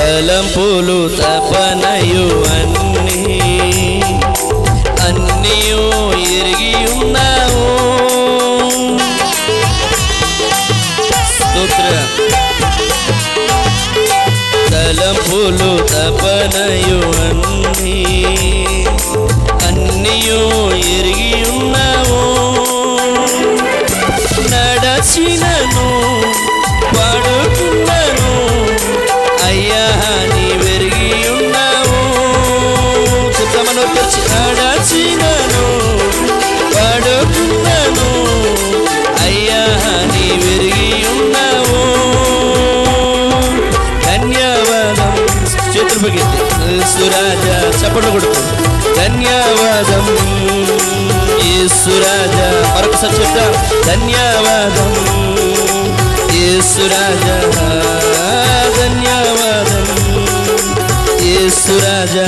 తలంపులు తపనయు అన్నీయు ఎరిగి ఉన్నావు. తలంపులు తపనయు అన్నీయు ఎరిగి ఉన్నావు. నడచినను పడుకున్నను అయ్యా నీవెరిగి ఉన్నావు. చిత్తమను తెచ్చి నడచినను పడుకున్నను అయ్యా నీవెరిగి ఉన్నావు. ధన్యవాదం. చేతులు పగిద్ది యేసురాజా చప్పట్లు కొడుతూ ధన్యవాదం యేసురాజా. మరొకసారి చెప్తాం ధన్యవాదం యేసురాజా, ధన్యవాదం యేసురాజా.